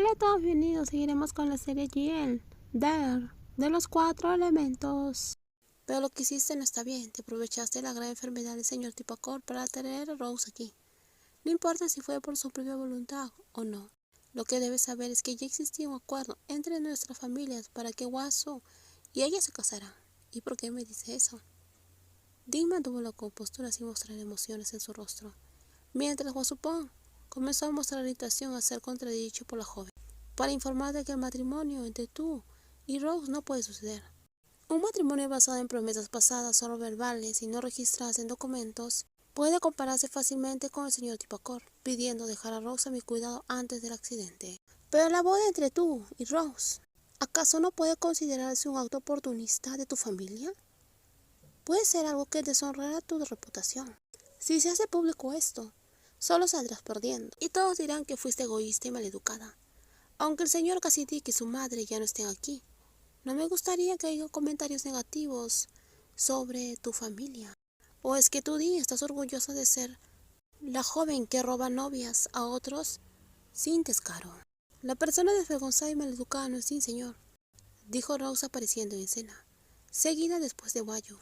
Hola a todos, bienvenidos. Seguiremos con la serie GL, Dare, de los 4 elementos. Pero lo que hiciste no está bien. Te aprovechaste de la gran enfermedad del señor Tipacor para traer a Rose aquí. No importa si fue por su propia voluntad o no. Lo que debes saber es que ya existía un acuerdo entre nuestras familias para que Wasu y ella se casaran. ¿Y por qué me dice eso? Dean mantuvo la compostura sin mostrar emociones en su rostro, mientras Wasupon comenzó a mostrar irritación al ser contradicho por la joven, para informar de que el matrimonio entre tú y Rose no puede suceder. Un matrimonio basado en promesas pasadas solo verbales y no registradas en documentos puede compararse fácilmente con el señor Tipacor, pidiendo dejar a Rose a mi cuidado antes del accidente. Pero la boda entre tú y Rose, ¿acaso no puede considerarse un acto oportunista de tu familia? Puede ser algo que deshonrará tu reputación. Si se hace público esto, solo saldrás perdiendo, y todos dirán que fuiste egoísta y maleducada. Aunque el señor Cassidy y su madre ya no estén aquí, no me gustaría que haya comentarios negativos sobre tu familia. ¿O es que tú, Dee, estás orgullosa de ser la joven que roba novias a otros sin descaro? La persona desvergonzada y maleducada no es Dee, señor, dijo Rose apareciendo en escena, seguida después de Wayu.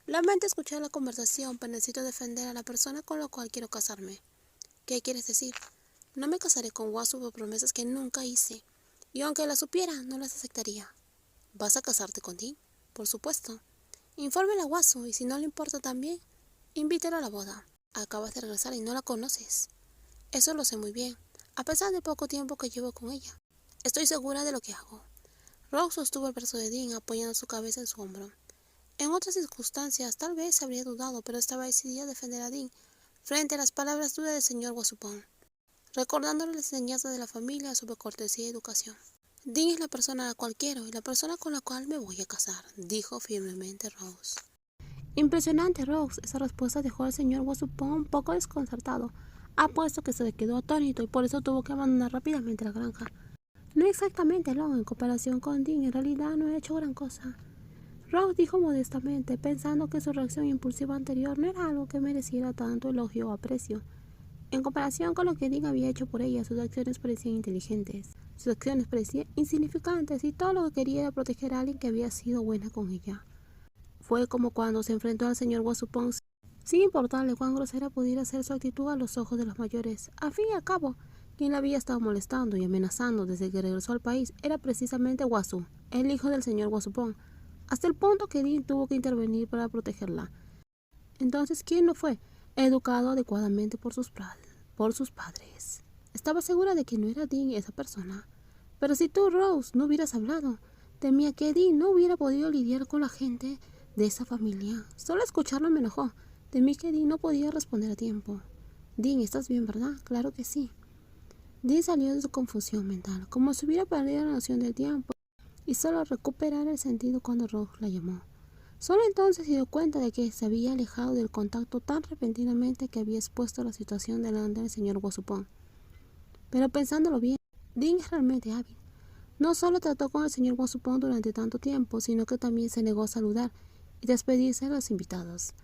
Lamento escuchar la conversación, pero necesito defender a la persona con la cual quiero casarme. ¿Qué quieres decir? No me casaré con Wasu por promesas que nunca hice, y aunque las supiera, no las aceptaría. ¿Vas a casarte con Dean? Por supuesto. Infórmele a Wasu, y si no le importa también, invítela a la boda. Acabas de regresar y no la conoces. Eso lo sé muy bien, a pesar del poco tiempo que llevo con ella. Estoy segura de lo que hago. Rose sostuvo el brazo de Dean apoyando su cabeza en su hombro. En otras circunstancias tal vez habría dudado, pero estaba decidida a defender a Dean frente a las palabras duras del señor Wasupon, recordándole las enseñanzas de la familia sobre cortesía y educación. Dean es la persona a la cual quiero y la persona con la cual me voy a casar, dijo firmemente Rose. Impresionante, Rose. Esa respuesta dejó al señor Wasupon un poco desconcertado. Apuesto que se quedó atónito y por eso tuvo que abandonar rápidamente la granja. No exactamente, Long. En comparación con Dean, en realidad no he hecho gran cosa. Rose dijo modestamente, pensando que su reacción impulsiva anterior no era algo que mereciera tanto elogio o aprecio. En comparación con lo que Dean había hecho por ella, sus acciones parecían inteligentes, sus acciones parecían insignificantes y todo lo que quería era proteger a alguien que había sido buena con ella. Fue como cuando se enfrentó al señor Wasupon, sin importarle cuán grosera pudiera ser su actitud a los ojos de los mayores. A fin y al cabo, quien la había estado molestando y amenazando desde que regresó al país era precisamente Wasu, el hijo del señor Wasupon, hasta el punto que Dean tuvo que intervenir para protegerla. Entonces, ¿quién no fue educado adecuadamente por sus padres? Estaba segura de que no era Dean esa persona. Pero si tú, Rose, no hubieras hablado, temía que Dean no hubiera podido lidiar con la gente de esa familia. Solo escucharlo me enojó. Temí que Dean no podía responder a tiempo. Dean, ¿estás bien, verdad? Claro que sí. Dean salió de su confusión mental, como si hubiera perdido la noción del tiempo, y solo recuperar el sentido cuando Rose la llamó. Solo entonces se dio cuenta de que se había alejado del contacto tan repentinamente que había expuesto la situación delante del señor Wasupon. Pero pensándolo bien, Dean es realmente hábil. No solo trató con el señor Wasupon durante tanto tiempo, sino que también se negó a saludar y despedirse de los invitados.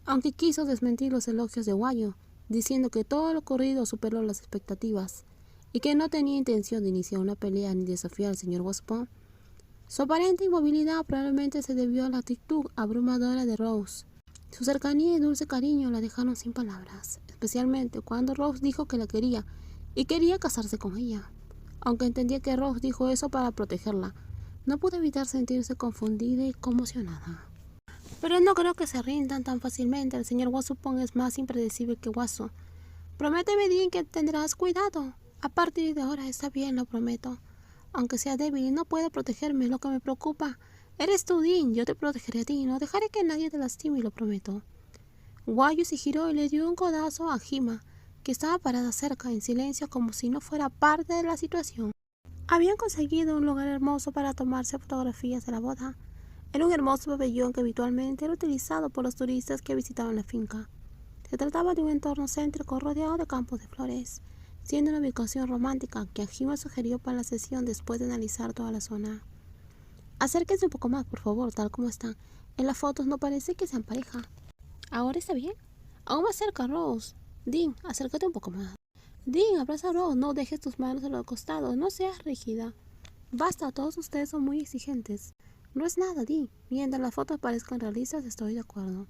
Aunque quiso desmentir los elogios de Wayu, diciendo que todo lo ocurrido superó las expectativas y que no tenía intención de iniciar una pelea ni desafiar al señor Wasupon, su aparente inmovilidad probablemente se debió a la actitud abrumadora de Rose. Su cercanía y dulce cariño la dejaron sin palabras, especialmente cuando Rose dijo que la quería y quería casarse con ella. Aunque entendía que Rose dijo eso para protegerla, no pudo evitar sentirse confundida y conmocionada. Pero no creo que se rindan tan fácilmente. El señor Wasupon es más impredecible que Wasu. Prométeme, Dean, que tendrás cuidado. A partir de ahora está bien, lo prometo. Aunque sea débil y no pueda protegerme, lo que me preocupa eres tú, Dean. Yo te protegeré a ti, no dejaré que nadie te lastime, lo prometo. Wayu se giró y le dio un codazo a Hima, que estaba parada cerca, en silencio, como si no fuera parte de la situación. Habían conseguido un lugar hermoso para tomarse fotografías de la boda. Era un hermoso pabellón que habitualmente era utilizado por los turistas que visitaban la finca. Se trataba de un entorno céntrico rodeado de campos de flores, siendo una ubicación romántica que Hima sugirió para la sesión después de analizar toda la zona. Acérquense un poco más, por favor, tal como están. En las fotos no parece que sean pareja. ¿Ahora está bien? Aún más cerca, Rose. Dean, acércate un poco más. Dean, abraza a Rose, no dejes tus manos a los costados, no seas rígida. Basta, todos ustedes son muy exigentes. No es nada, Dean. Mientras las fotos parezcan realistas, estoy de acuerdo.